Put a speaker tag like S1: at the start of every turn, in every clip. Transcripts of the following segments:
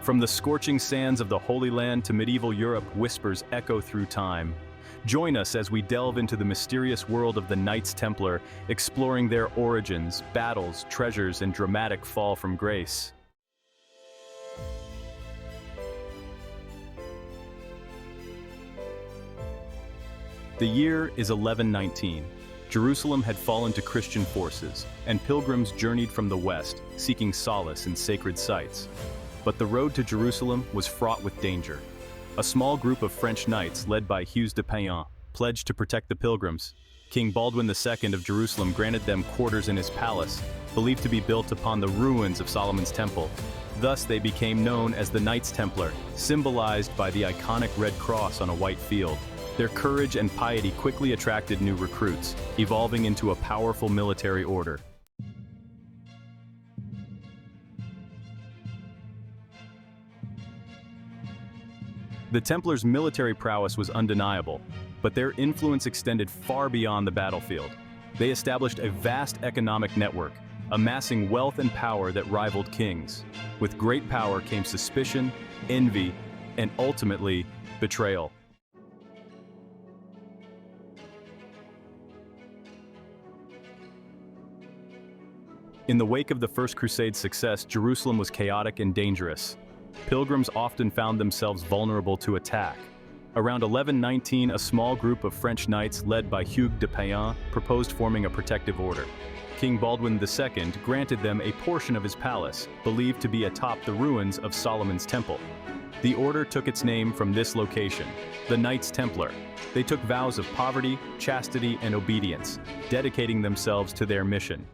S1: From the scorching sands of the Holy Land to medieval Europe, whispers echo through time. Join us as we delve into the mysterious world of the Knights Templar, exploring their origins, battles, treasures, and dramatic fall from grace. The year is 1119. Jerusalem had fallen to Christian forces, and pilgrims journeyed from the west, seeking solace in sacred sites. But the road to Jerusalem was fraught with danger. A small group of French knights, led by Hugues de Payan, pledged to protect the pilgrims. King Baldwin II of Jerusalem granted them quarters in his palace, believed to be built upon the ruins of Solomon's temple. Thus they became known as the Knights Templar, symbolized by the iconic red cross on a white field. Their courage and piety quickly attracted new recruits, evolving into a powerful military order. The Templars' military prowess was undeniable, but their influence extended far beyond the battlefield. They established a vast economic network, amassing wealth and power that rivaled kings. With great power came suspicion, envy, and ultimately, betrayal. In the wake of the First Crusade's success, Jerusalem was chaotic and dangerous. Pilgrims often found themselves vulnerable to attack. Around 1119, a small group of French knights led by Hugues de Payan proposed forming a protective order. King Baldwin II granted them a portion of his palace, believed to be atop the ruins of Solomon's temple. The order took its name from this location, the Knights Templar. They took vows of poverty, chastity, and obedience, dedicating themselves to their mission.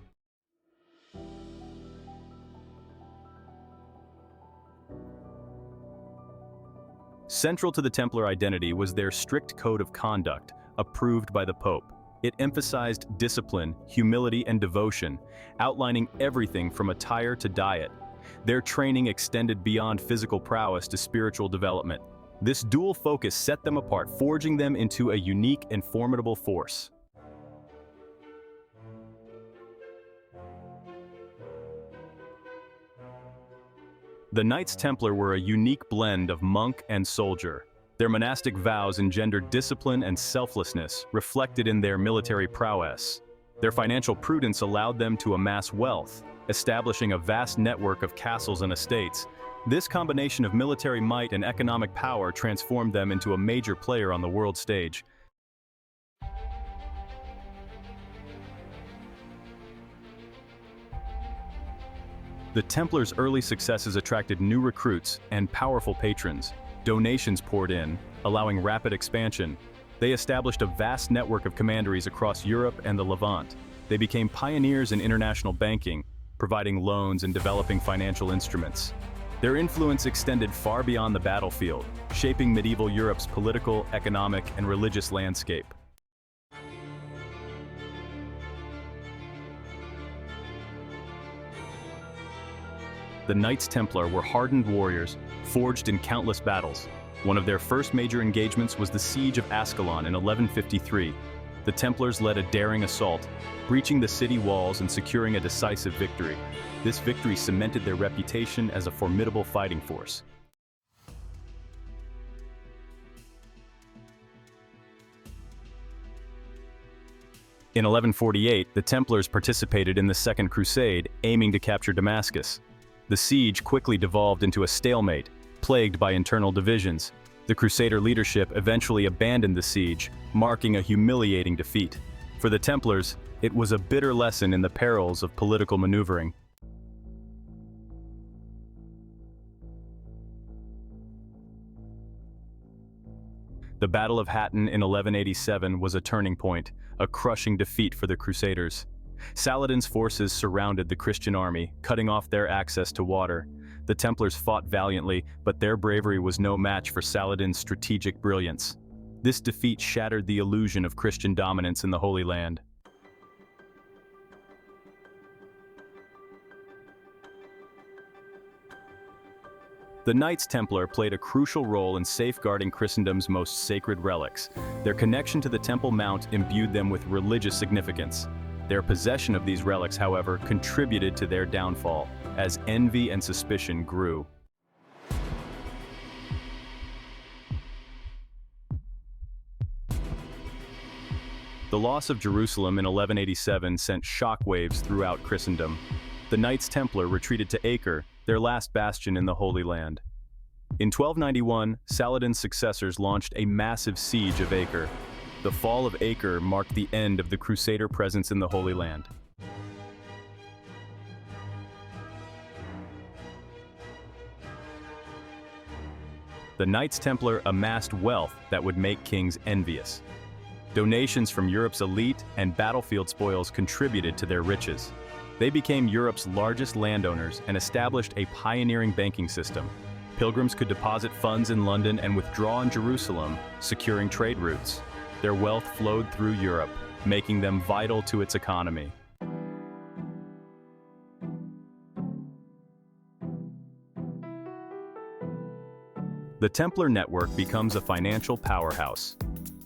S1: Central to the Templar identity was their strict code of conduct, approved by the Pope. It emphasized discipline, humility, and devotion, outlining everything from attire to diet. Their training extended beyond physical prowess to spiritual development. This dual focus set them apart, forging them into a unique and formidable force. The Knights Templar were a unique blend of monk and soldier. Their monastic vows engendered discipline and selflessness, reflected in their military prowess. Their financial prudence allowed them to amass wealth, establishing a vast network of castles and estates. This combination of military might and economic power transformed them into a major player on the world stage. The Templars' early successes attracted new recruits and powerful patrons. Donations poured in, allowing rapid expansion. They established a vast network of commanderies across Europe and the Levant. They became pioneers in international banking, providing loans and developing financial instruments. Their influence extended far beyond the battlefield, shaping medieval Europe's political, economic, and religious landscape. The Knights Templar were hardened warriors, forged in countless battles. One of their first major engagements was the Siege of Ascalon in 1153. The Templars led a daring assault, breaching the city walls and securing a decisive victory. This victory cemented their reputation as a formidable fighting force. In 1148, the Templars participated in the Second Crusade, aiming to capture Damascus. The siege quickly devolved into a stalemate, plagued by internal divisions. The Crusader leadership eventually abandoned the siege, marking a humiliating defeat. For the Templars, it was a bitter lesson in the perils of political maneuvering. The Battle of Hattin in 1187 was a turning point, a crushing defeat for the Crusaders. Saladin's forces surrounded the Christian army, cutting off their access to water. The Templars fought valiantly, but their bravery was no match for Saladin's strategic brilliance. This defeat shattered the illusion of Christian dominance in the Holy Land. The Knights Templar played a crucial role in safeguarding Christendom's most sacred relics. Their connection to the Temple Mount imbued them with religious significance. Their possession of these relics, however, contributed to their downfall, as envy and suspicion grew. The loss of Jerusalem in 1187 sent shockwaves throughout Christendom. The Knights Templar retreated to Acre, their last bastion in the Holy Land. In 1291, Saladin's successors launched a massive siege of Acre. The fall of Acre marked the end of the Crusader presence in the Holy Land. The Knights Templar amassed wealth that would make kings envious. Donations from Europe's elite and battlefield spoils contributed to their riches. They became Europe's largest landowners and established a pioneering banking system. Pilgrims could deposit funds in London and withdraw in Jerusalem, securing trade routes. Their wealth flowed through Europe, making them vital to its economy. The Templar network becomes a financial powerhouse.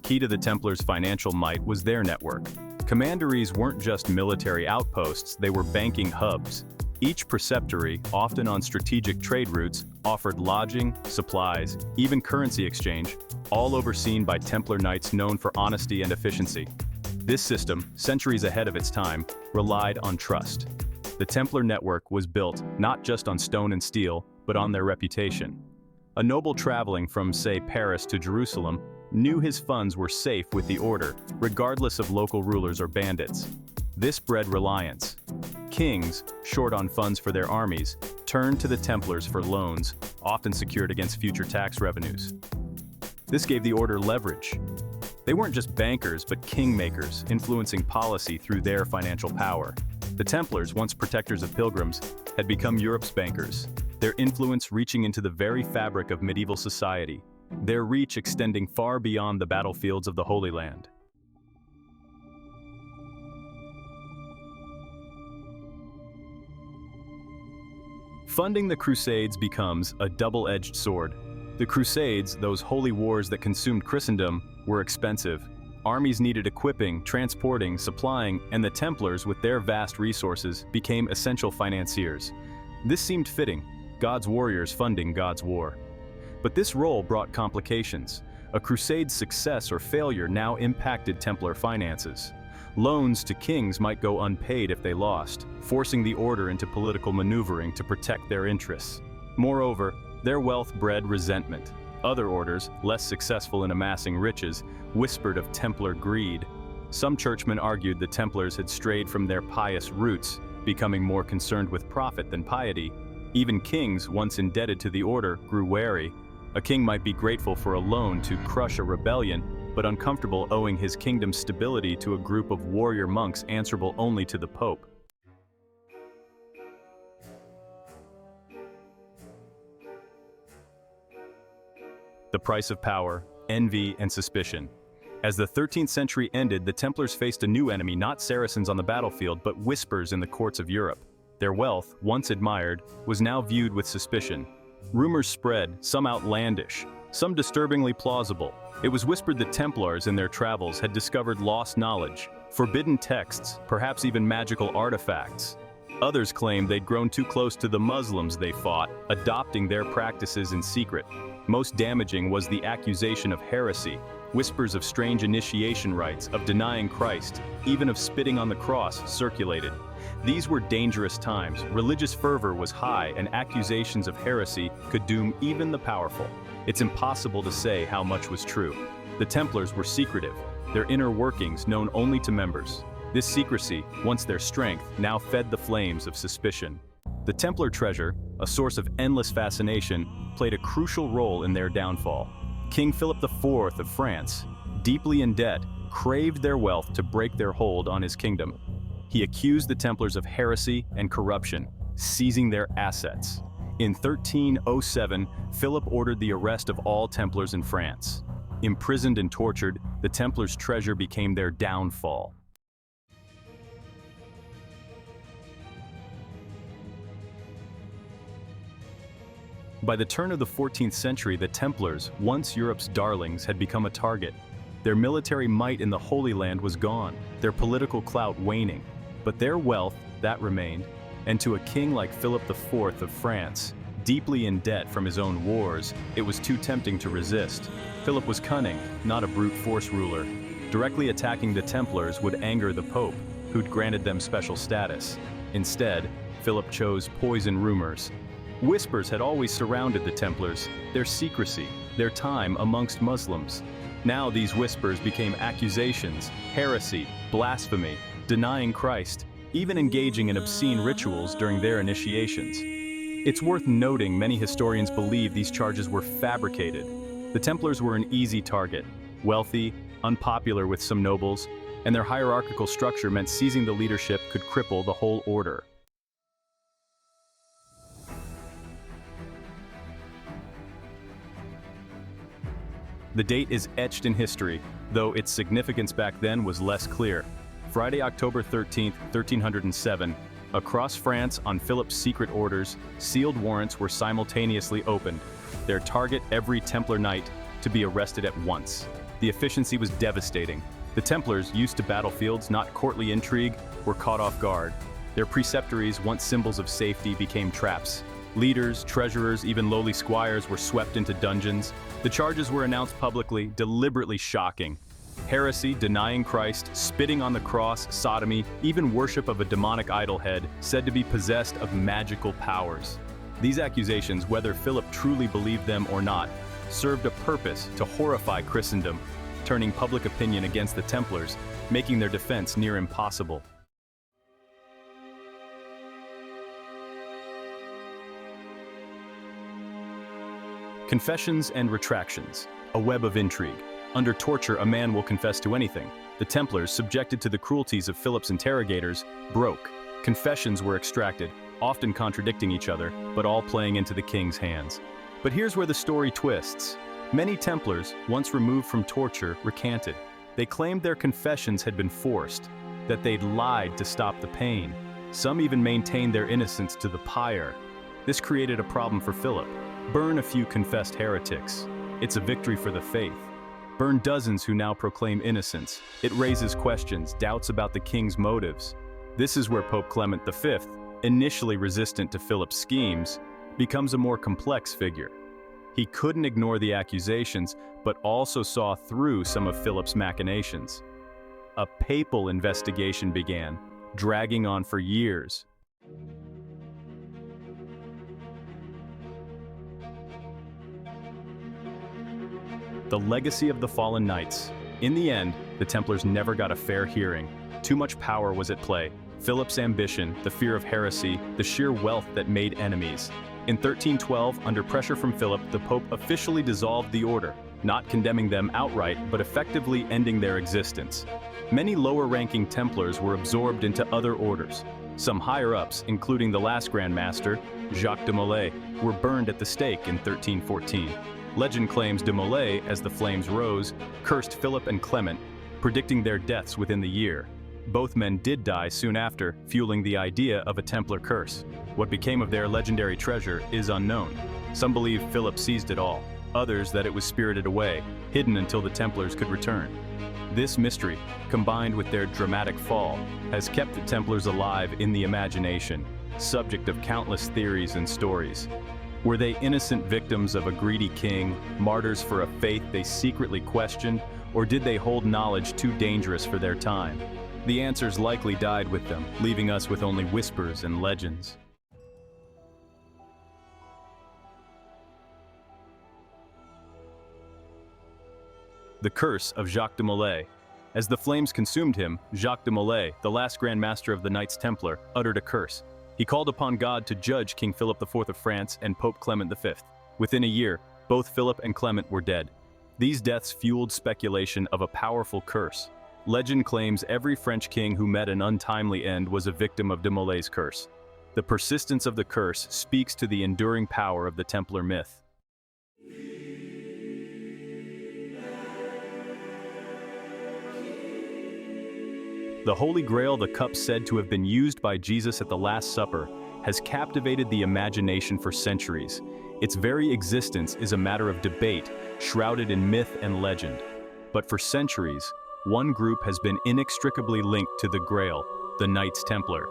S1: Key to the Templars' financial might was their network. Commanderies weren't just military outposts, they were banking hubs. Each preceptory, often on strategic trade routes, offered lodging, supplies, even currency exchange, all overseen by Templar knights known for honesty and efficiency. This system, centuries ahead of its time, relied on trust. The Templar network was built not just on stone and steel, but on their reputation. A noble traveling from, say, Paris to Jerusalem knew his funds were safe with the order, regardless of local rulers or bandits. This bred reliance. Kings, short on funds for their armies, turned to the Templars for loans, often secured against future tax revenues. This gave the order leverage. They weren't just bankers, but kingmakers, influencing policy through their financial power. The Templars, once protectors of pilgrims, had become Europe's bankers, their influence reaching into the very fabric of medieval society, their reach extending far beyond the battlefields of the Holy Land. Funding the Crusades becomes a double-edged sword. The Crusades, those holy wars that consumed Christendom, were expensive. Armies needed equipping, transporting, supplying, and the Templars, with their vast resources, became essential financiers. This seemed fitting, God's warriors funding God's war. But this role brought complications. A crusade's success or failure now impacted Templar finances. Loans to kings might go unpaid if they lost, forcing the order into political maneuvering to protect their interests. Moreover, their wealth bred resentment. Other orders, less successful in amassing riches, whispered of Templar greed. Some churchmen argued the Templars had strayed from their pious roots, becoming more concerned with profit than piety. Even kings, once indebted to the order, grew wary. A king might be grateful for a loan to crush a rebellion, but uncomfortable owing his kingdom's stability to a group of warrior monks answerable only to the Pope. The price of power, envy, and suspicion. As the 13th century ended, the Templars faced a new enemy, not Saracens on the battlefield, but whispers in the courts of Europe. Their wealth, once admired, was now viewed with suspicion. Rumors spread, some outlandish, some disturbingly plausible. It was whispered that Templars in their travels had discovered lost knowledge, forbidden texts, perhaps even magical artifacts. Others claimed they'd grown too close to the Muslims they fought, adopting their practices in secret. Most damaging was the accusation of heresy, whispers of strange initiation rites, of denying Christ, even of spitting on the cross circulated. These were dangerous times. Religious fervor was high, and accusations of heresy could doom even the powerful. It's impossible to say how much was true. The Templars were secretive, their inner workings known only to members. This secrecy, once their strength, now fed the flames of suspicion. The Templar treasure, a source of endless fascination, played a crucial role in their downfall. King Philip IV of France, deeply in debt, craved their wealth to break their hold on his kingdom. He accused the Templars of heresy and corruption, seizing their assets. In 1307, Philip ordered the arrest of all Templars in France. Imprisoned and tortured, the Templars' treasure became their downfall. By the turn of the 14th century, the Templars, once Europe's darlings, had become a target. Their military might in the Holy Land was gone, their political clout waning. But their wealth, that remained, and to a king like Philip IV of France, deeply in debt from his own wars, it was too tempting to resist. Philip was cunning, not a brute force ruler. Directly attacking the Templars would anger the Pope, who'd granted them special status. Instead, Philip chose poison rumors. Whispers had always surrounded the Templars, their secrecy, their time amongst Muslims. Now these whispers became accusations, heresy, blasphemy, denying Christ, even engaging in obscene rituals during their initiations. It's worth noting many historians believe these charges were fabricated. The Templars were an easy target, wealthy, unpopular with some nobles, and their hierarchical structure meant seizing the leadership could cripple the whole order. The date is etched in history, though its significance back then was less clear. Friday, October 13, 1307, across France on Philip's secret orders, sealed warrants were simultaneously opened, their target every Templar knight to be arrested at once. The efficiency was devastating. The Templars, used to battlefields, not courtly intrigue, were caught off guard. Their preceptories, once symbols of safety, became traps. Leaders, treasurers, even lowly squires were swept into dungeons. The charges were announced publicly, deliberately shocking. Heresy, denying Christ, spitting on the cross, sodomy, even worship of a demonic idol head, said to be possessed of magical powers. These accusations, whether Philip truly believed them or not, served a purpose to horrify Christendom, turning public opinion against the Templars, making their defense near impossible. Confessions and retractions, a web of intrigue. Under torture, a man will confess to anything. The Templars, subjected to the cruelties of Philip's interrogators, broke. Confessions were extracted, often contradicting each other, but all playing into the king's hands. But here's where the story twists. Many Templars, once removed from torture, recanted. They claimed their confessions had been forced, that they'd lied to stop the pain. Some even maintained their innocence to the pyre. This created a problem for Philip. Burn a few confessed heretics. It's a victory for the faith. Burn dozens who now proclaim innocence. It raises questions, doubts about the king's motives. This is where Pope Clement V, initially resistant to Philip's schemes, becomes a more complex figure. He couldn't ignore the accusations, but also saw through some of Philip's machinations. A papal investigation began, dragging on for years. The legacy of the fallen knights. In the end, the Templars never got a fair hearing. Too much power was at play. Philip's ambition, the fear of heresy, the sheer wealth that made enemies. In 1312, under pressure from Philip, the Pope officially dissolved the order, not condemning them outright, but effectively ending their existence. Many lower-ranking Templars were absorbed into other orders. Some higher-ups, including the last Grand Master, Jacques de Molay, were burned at the stake in 1314. Legend claims de Molay, as the flames rose, cursed Philip and Clement, predicting their deaths within the year. Both men did die soon after, fueling the idea of a Templar curse. What became of their legendary treasure is unknown. Some believe Philip seized it all, others that it was spirited away, hidden until the Templars could return. This mystery, combined with their dramatic fall, has kept the Templars alive in the imagination, subject of countless theories and stories. Were they innocent victims of a greedy king, martyrs for a faith they secretly questioned, or did they hold knowledge too dangerous for their time? The answers likely died with them, leaving us with only whispers and legends. The curse of Jacques de Molay. As the flames consumed him, Jacques de Molay, the last Grand Master of the Knights Templar, uttered a curse. He called upon God to judge King Philip IV of France and Pope Clement V. Within a year, both Philip and Clement were dead. These deaths fueled speculation of a powerful curse. Legend claims every French king who met an untimely end was a victim of de Molay's curse. The persistence of the curse speaks to the enduring power of the Templar myth. The Holy Grail, the cup said to have been used by Jesus at the Last Supper, has captivated the imagination for centuries. Its very existence is a matter of debate, shrouded in myth and legend. But for centuries, one group has been inextricably linked to the Grail, the Knights Templar.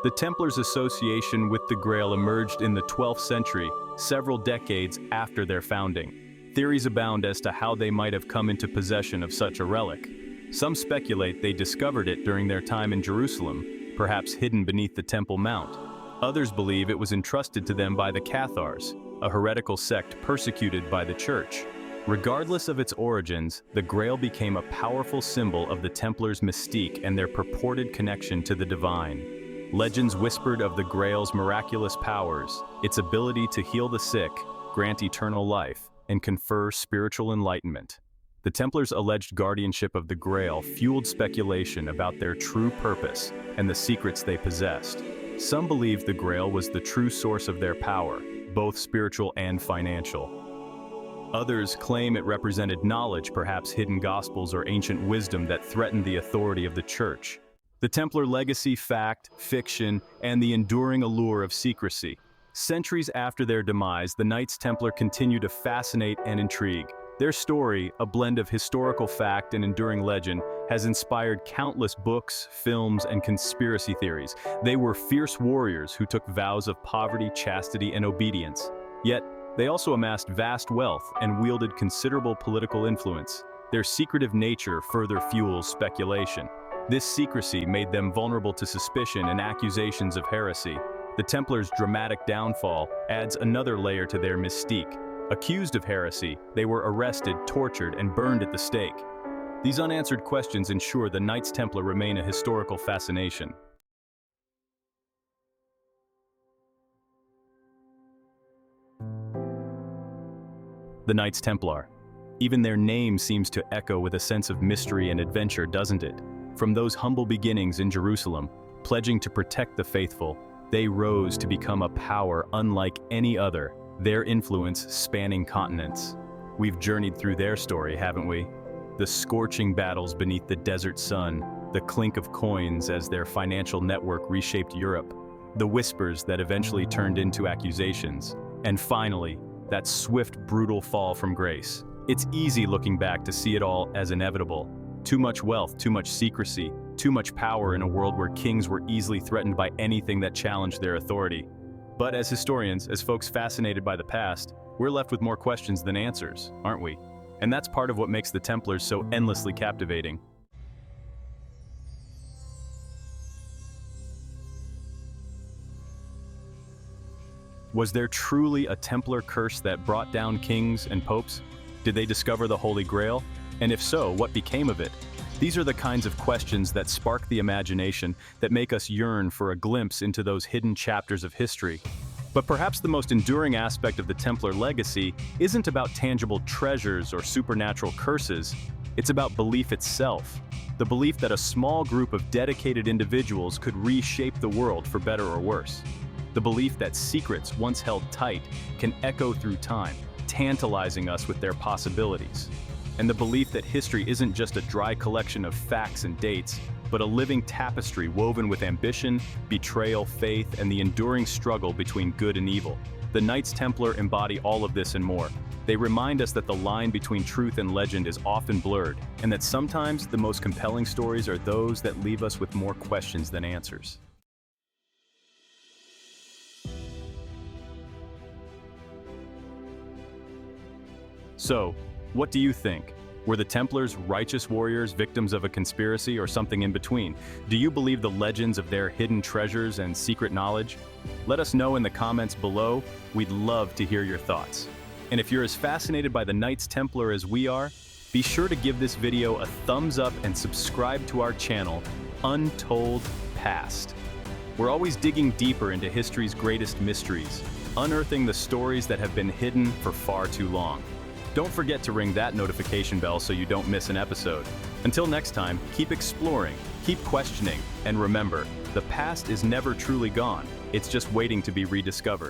S1: The Templars' association with the Grail emerged in the 12th century, several decades after their founding. Theories abound as to how they might have come into possession of such a relic. Some speculate they discovered it during their time in Jerusalem, perhaps hidden beneath the Temple Mount. Others believe it was entrusted to them by the Cathars, a heretical sect persecuted by the Church. Regardless of its origins, the Grail became a powerful symbol of the Templars' mystique and their purported connection to the divine. Legends whispered of the Grail's miraculous powers, its ability to heal the sick, grant eternal life, and confer spiritual enlightenment. The Templars' alleged guardianship of the Grail fueled speculation about their true purpose and the secrets they possessed. Some believed the Grail was the true source of their power, both spiritual and financial. Others claim it represented knowledge, perhaps hidden gospels or ancient wisdom that threatened the authority of the Church. The Templar legacy, fact, fiction, and the enduring allure of secrecy. Centuries after their demise, the Knights Templar continue to fascinate and intrigue. Their story, a blend of historical fact and enduring legend, has inspired countless books, films, and conspiracy theories. They were fierce warriors who took vows of poverty, chastity, and obedience. Yet, they also amassed vast wealth and wielded considerable political influence. Their secretive nature further fuels speculation. This secrecy made them vulnerable to suspicion and accusations of heresy. The Templars' dramatic downfall adds another layer to their mystique. Accused of heresy, they were arrested, tortured, and burned at the stake. These unanswered questions ensure the Knights Templar remain a historical fascination. The Knights Templar. Even their name seems to echo with a sense of mystery and adventure, doesn't it? From those humble beginnings in Jerusalem, pledging to protect the faithful, they rose to become a power unlike any other, their influence spanning continents. We've journeyed through their story, haven't we? The scorching battles beneath the desert sun, the clink of coins as their financial network reshaped Europe, the whispers that eventually turned into accusations, and finally, that swift, brutal fall from grace. It's easy looking back to see it all as inevitable. Too much wealth, too much secrecy, too much power in a world where kings were easily threatened by anything that challenged their authority. But as historians, as folks fascinated by the past, we're left with more questions than answers, aren't we? And that's part of what makes the Templars so endlessly captivating. Was there truly a Templar curse that brought down kings and popes? Did they discover the Holy Grail? And if so, what became of it? These are the kinds of questions that spark the imagination, that make us yearn for a glimpse into those hidden chapters of history. But perhaps the most enduring aspect of the Templar legacy isn't about tangible treasures or supernatural curses. It's about belief itself. The belief that a small group of dedicated individuals could reshape the world for better or worse. The belief that secrets once held tight can echo through time, tantalizing us with their possibilities. And the belief that history isn't just a dry collection of facts and dates, but a living tapestry woven with ambition, betrayal, faith, and the enduring struggle between good and evil. The Knights Templar embody all of this and more. They remind us that the line between truth and legend is often blurred, and that sometimes the most compelling stories are those that leave us with more questions than answers. So, what do you think? Were the Templars righteous warriors, victims of a conspiracy, or something in between? Do you believe the legends of their hidden treasures and secret knowledge? Let us know in the comments below. We'd love to hear your thoughts. And if you're as fascinated by the Knights Templar as we are, be sure to give this video a thumbs up and subscribe to our channel, Untold Past. We're always digging deeper into history's greatest mysteries, unearthing the stories that have been hidden for far too long. Don't forget to ring that notification bell so you don't miss an episode. Until next time, keep exploring, keep questioning, and remember, the past is never truly gone. It's just waiting to be rediscovered.